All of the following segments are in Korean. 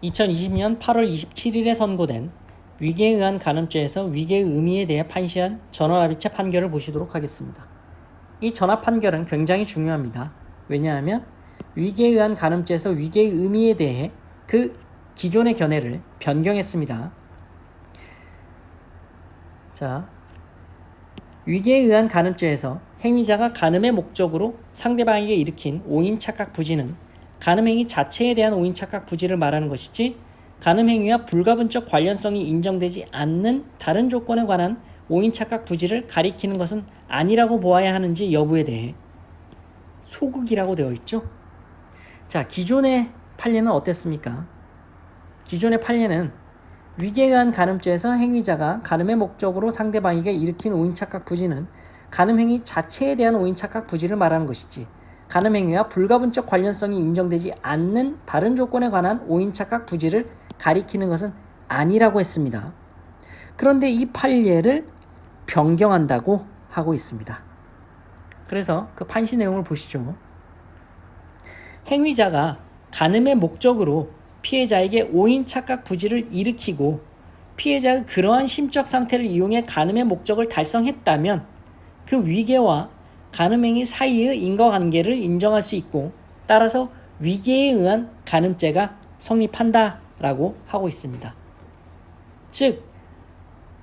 2020년 8월 27일에 선고된 위계에 의한 간음죄에서 위계의 의미에 대해 판시한 전원합의체 판결을 보시도록 하겠습니다. 이 전합 판결은 굉장히 중요합니다. 왜냐하면 위계에 의한 간음죄에서 위계의 의미에 대해 그 기존의 견해를 변경했습니다. 자, 위계에 의한 간음죄에서 행위자가 간음의 목적으로 상대방에게 일으킨 오인 착각 부지는 간음행위 자체에 대한 오인 착각 부지를 말하는 것이지 간음행위와 불가분적 관련성이 인정되지 않는 다른 조건에 관한 오인 착각 부지를 가리키는 것은 아니라고 보아야 하는지 여부에 대해 소극이라고 되어 있죠. 자, 기존의 판례는 어땠습니까? 기존의 판례는 위계에 의한 간음죄에서 행위자가 간음의 목적으로 상대방에게 일으킨 오인 착각 부지는 간음행위 자체에 대한 오인 착각 부지를 말하는 것이지 간음행위와 불가분적 관련성이 인정되지 않는 다른 조건에 관한 오인 착각 부지를 가리키는 것은 아니라고 했습니다. 그런데 이 판례를 변경한다고 하고 있습니다. 그래서 그 판시 내용을 보시죠. 행위자가 간음의 목적으로 피해자에게 오인 착각 부지를 일으키고 피해자의 그러한 심적 상태를 이용해 간음의 목적을 달성했다면 그 위계와 간음행위 사이의 인과관계를 인정할 수 있고 따라서 위계에 의한 간음죄가 성립한다라고 하고 있습니다. 즉,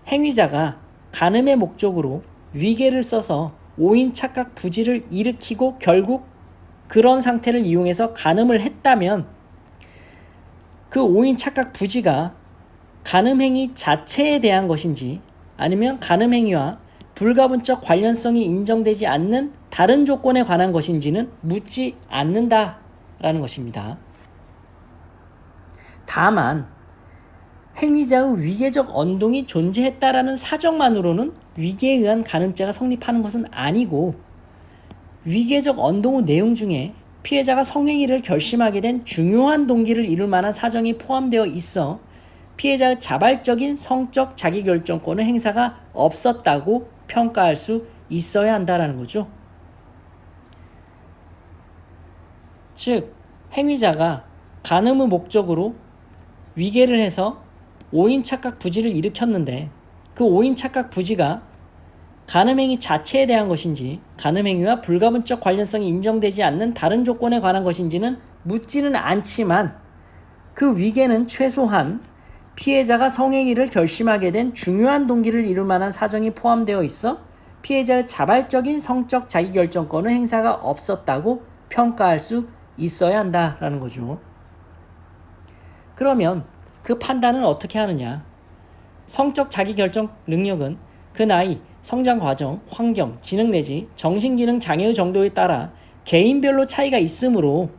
행위자가 간음의 목적으로 위계를 써서 오인 착각 부지를 일으키고 결국 그런 상태를 이용해서 간음을 했다면 그 오인 착각 부지가 간음행위 자체에 대한 것인지 아니면 간음행위와 불가분적 관련성이 인정되지 않는 다른 조건에 관한 것인지는 묻지 않는다라는 것입니다. 다만 행위자의 위계적 언동이 존재했다라는 사정만으로는 위계에 의한 간음죄가 성립하는 것은 아니고 위계적 언동의 내용 중에 피해자가 성행위를 결심하게 된 중요한 동기를 이룰 만한 사정이 포함되어 있어 피해자의 자발적인 성적 자기결정권의 행사가 없었다고 평가할 수 있어야 한다는 거죠. 즉, 행위자가 간음의 목적으로 위계를 해서 오인 착각 부지를 일으켰는데 그 오인 착각 부지가 간음행위 자체에 대한 것인지 간음행위와 불가분적 관련성이 인정되지 않는 다른 조건에 관한 것인지는 묻지는 않지만 그 위계는 최소한 피해자가 성행위를 결심하게 된 중요한 동기를 이룰 만한 사정이 포함되어 있어 피해자의 자발적인 성적 자기결정권의 행사가 없었다고 평가할 수 있어야 한다라는 거죠. 그러면 그 판단은 어떻게 하느냐? 성적 자기결정 능력은 그 나이, 성장 과정, 환경, 지능 내지 정신기능 장애의 정도에 따라 개인별로 차이가 있으므로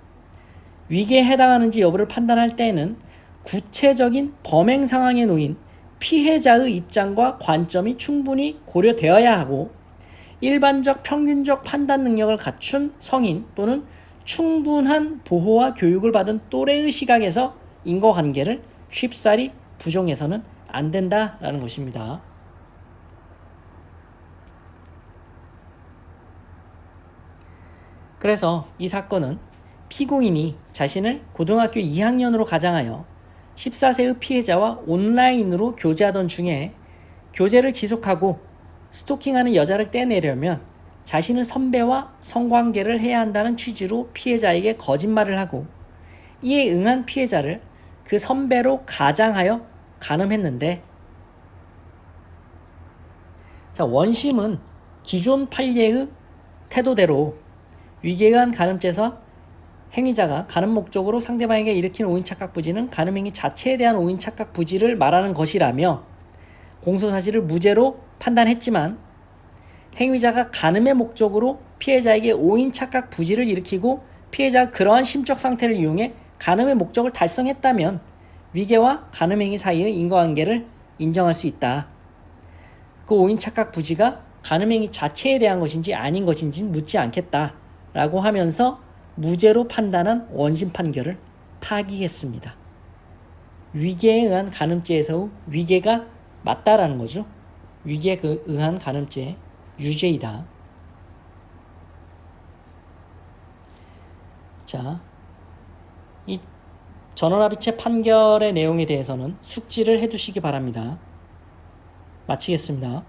위계에 해당하는지 여부를 판단할 때에는 구체적인 범행 상황에 놓인 피해자의 입장과 관점이 충분히 고려되어야 하고 일반적 평균적 판단 능력을 갖춘 성인 또는 충분한 보호와 교육을 받은 또래의 시각에서 인과관계를 쉽사리 부정해서는 안 된다라는 것입니다. 그래서 이 사건은 피고인이 자신을 고등학교 2학년으로 가장하여 14세의 피해자와 온라인으로 교제하던 중에 교제를 지속하고 스토킹하는 여자를 떼내려면 자신의 선배와 성관계를 해야 한다는 취지로 피해자에게 거짓말을 하고 이에 응한 피해자를 그 선배로 가장하여 간음했는데 자, 원심은 기존 판례의 태도대로 위계에 의한 간음죄에서 행위자가 간음 목적으로 상대방에게 일으킨 오인 착각 부지는 간음행위 자체에 대한 오인 착각 부지를 말하는 것이라며 공소사실을 무죄로 판단했지만 행위자가 간음의 목적으로 피해자에게 오인 착각 부지를 일으키고 피해자가 그러한 심적 상태를 이용해 간음의 목적을 달성했다면 위계와 간음행위 사이의 인과관계를 인정할 수 있다. 그 오인 착각 부지가 간음행위 자체에 대한 것인지 아닌 것인지는 묻지 않겠다라고 하면서 무죄로 판단한 원심 판결을 파기했습니다. 위계에 의한 간음죄에서 위계가 맞다라는 거죠. 위계에 의한 간음죄 유죄이다. 자, 이 전원합의체 판결의 내용에 대해서는 숙지를 해두시기 바랍니다. 마치겠습니다.